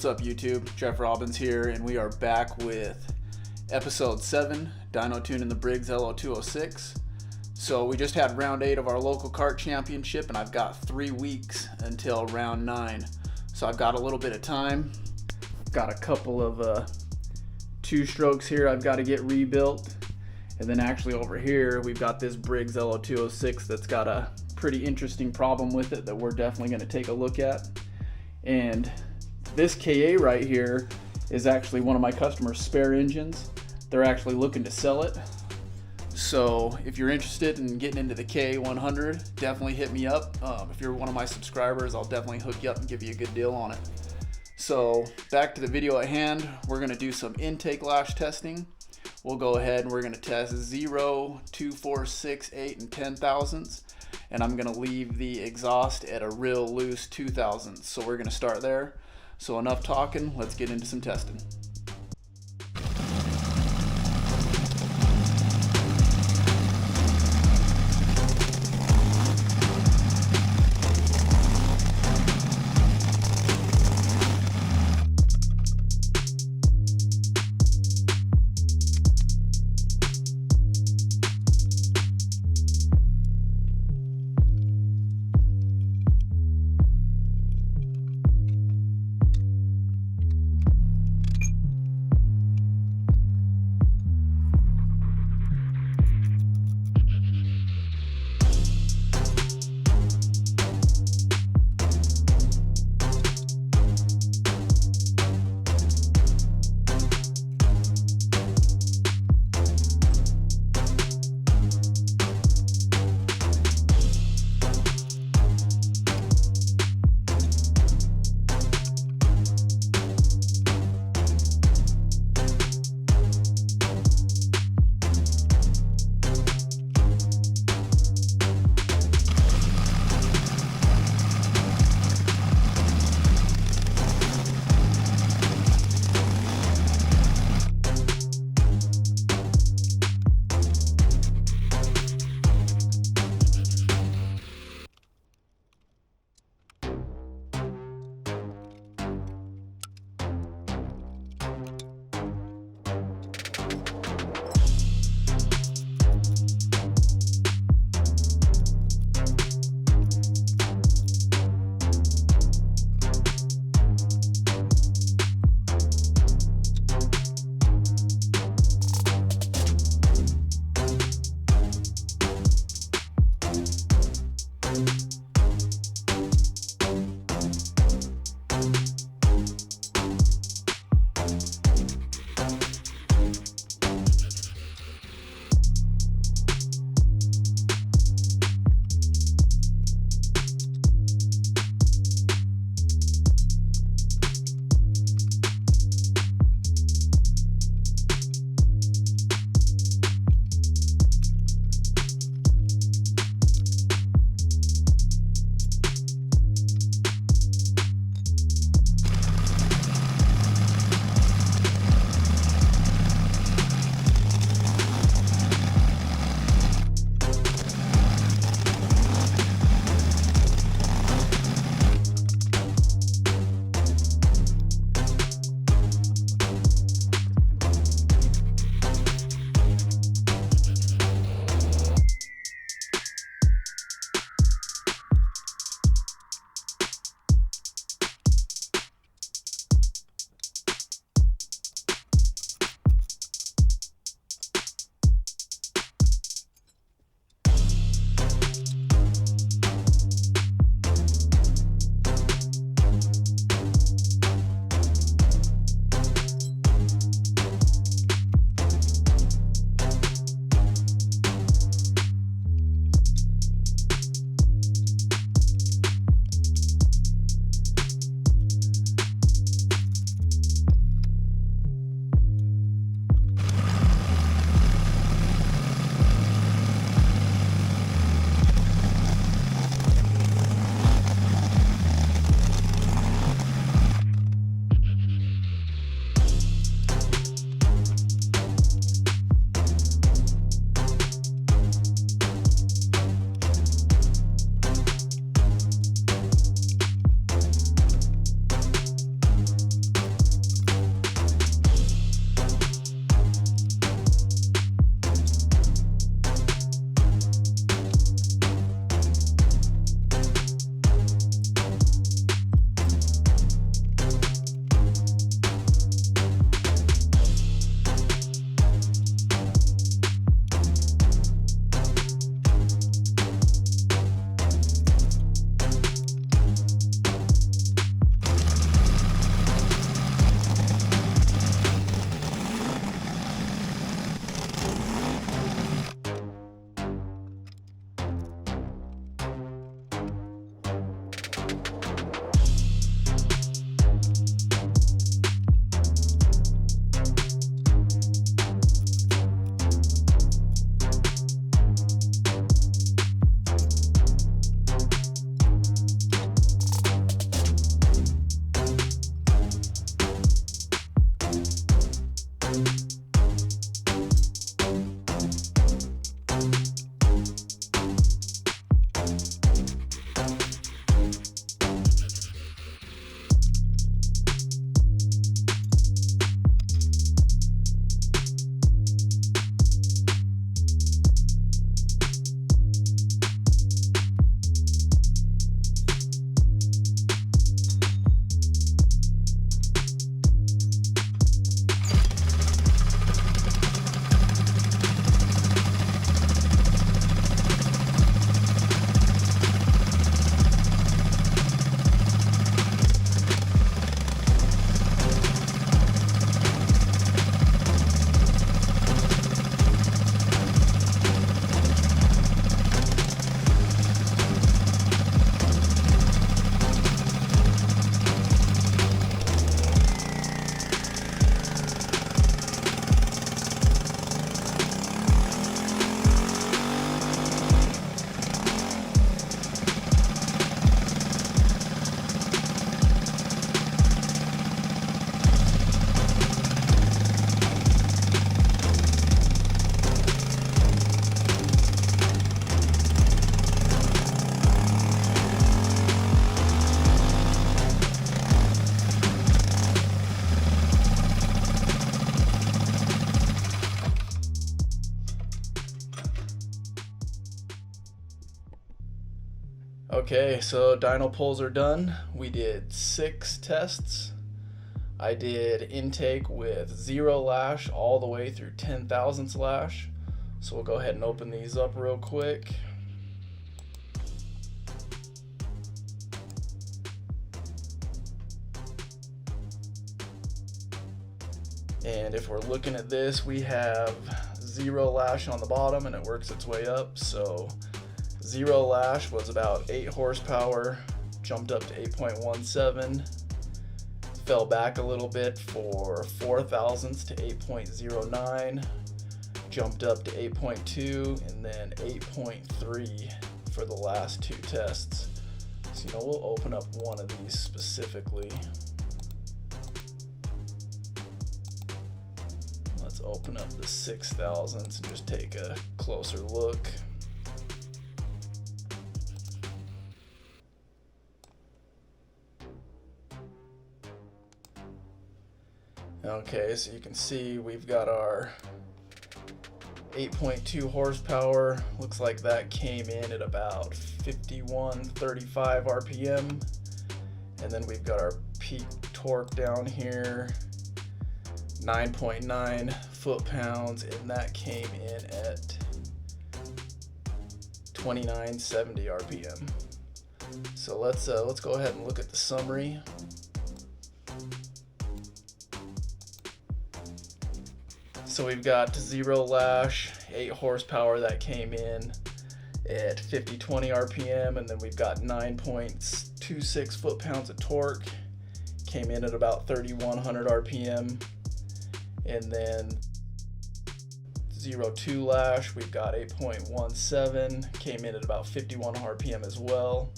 What's up YouTube? Jeff Robbins here, and we are back with episode 7, Dyno tuning the Briggs LO206. So we just had round 8 of our local kart championship, and I've got 3 weeks until round 9. So I've got a little bit of time. Got a couple of 2 strokes here I've got to get rebuilt. And then actually over here, we've got this Briggs LO206 that's got a pretty interesting problem with it that we're definitely going to take a look at. And this KA right here is actually one of my customers' spare engines. They're actually looking to sell it. So if you're interested in getting into the K100, definitely hit me up. If you're one of my subscribers, I'll definitely hook you up and give you a good deal on it. So back to the video at hand, we're going to do some intake lash testing. We'll go ahead and we're going to test 0, 2, 4, 6, 8, and 10 thousandths. And I'm going to leave the exhaust at a real loose 2 thousandths. So we're going to start there. So enough talking, let's get into some testing. Okay, so dyno pulls are done. We did 6 tests. I did intake with 0 lash all the way through 10 thousandths lash. So we'll go ahead and open these up real quick. And if we're looking at this, we have 0 lash on the bottom and it works its way up. So 0 lash was about 8 horsepower, jumped up to 8.17, fell back a little bit for 4 thousandths to 8.09, jumped up to 8.2, and then 8.3 for the last 2 tests. So we'll open up one of these specifically. Let's open up the 6 thousandths and just take a closer look. Okay, so you can see we've got our 8.2 horsepower. Looks like that came in at about 5135 RPM. And then we've got our peak torque down here, 9.9 foot-pounds, and that came in at 2970 RPM. So let's go ahead and look at the summary. So we've got 0 lash, 8 horsepower, that came in at 5020 RPM, and then we've got 9.26 foot-pounds of torque, came in at about 3100 RPM, and then 0.2 lash, we've got 8.17, came in at about 51 RPM as well.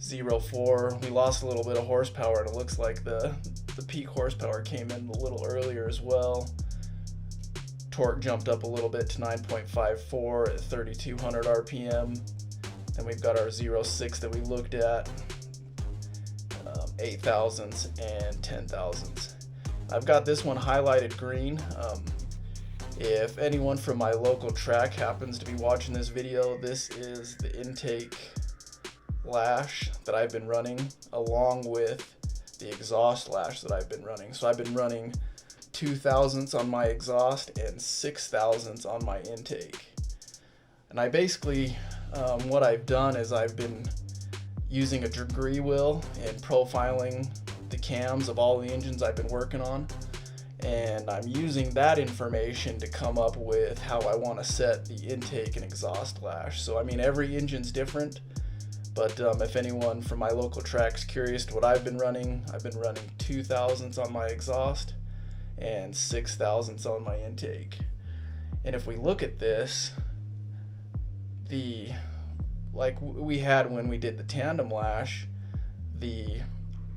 0.4, we lost a little bit of horsepower, and it looks like the peak horsepower came in a little earlier as well. Torque jumped up a little bit to 9.54 at 3200 RPM. Then we've got our 0.6 that we looked at, 8 thousandths and 10 thousandths. I've got this one highlighted green. If anyone from my local track happens to be watching this video, this is the intake lash that I've been running along with the exhaust lash that I've been running. So I've been running 2 thousandths on my exhaust and 6 thousandths on my intake. And I basically, what I've done is I've been using a degree wheel and profiling the cams of all the engines I've been working on. And I'm using that information to come up with how I want to set the intake and exhaust lash. So I mean, every engine's different. But if anyone from my local track's curious to what I've been running 2 thousandths on my exhaust and 6 thousandths on my intake. And if we look at this, like we had when we did the tandem lash, the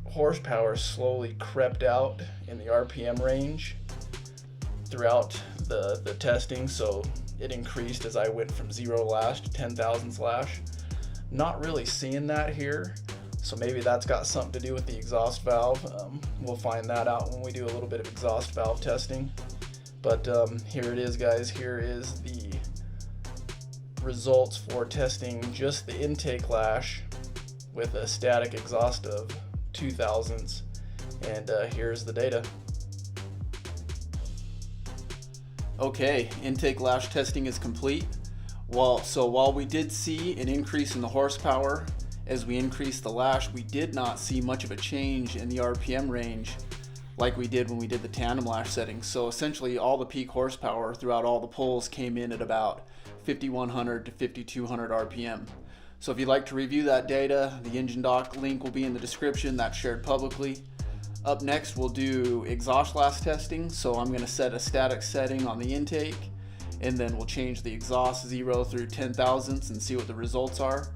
horsepower slowly crept out in the RPM range throughout the testing. So it increased as I went from 0 lash to 10 thousandths lash. Not really seeing that here, so maybe that's got something to do with the exhaust valve. We'll find that out when we do a little bit of exhaust valve testing. But here it is, guys. Here is the results for testing just the intake lash with a static exhaust of 2 thousandths, and here's the data. Okay, intake lash testing is complete. While we did see an increase in the horsepower as we increased the lash, we did not see much of a change in the RPM range like we did when we did the tandem lash setting. So essentially all the peak horsepower throughout all the pulls came in at about 5100 to 5200 RPM. So if you'd like to review that data, the engine doc link will be in the description. That's shared publicly. Up next, we'll do exhaust lash testing. So I'm going to set a static setting on the intake, and then we'll change the exhaust 0 through 10 thousandths and see what the results are.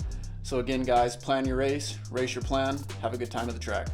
So again, guys, plan your race your plan, have a good time at the track.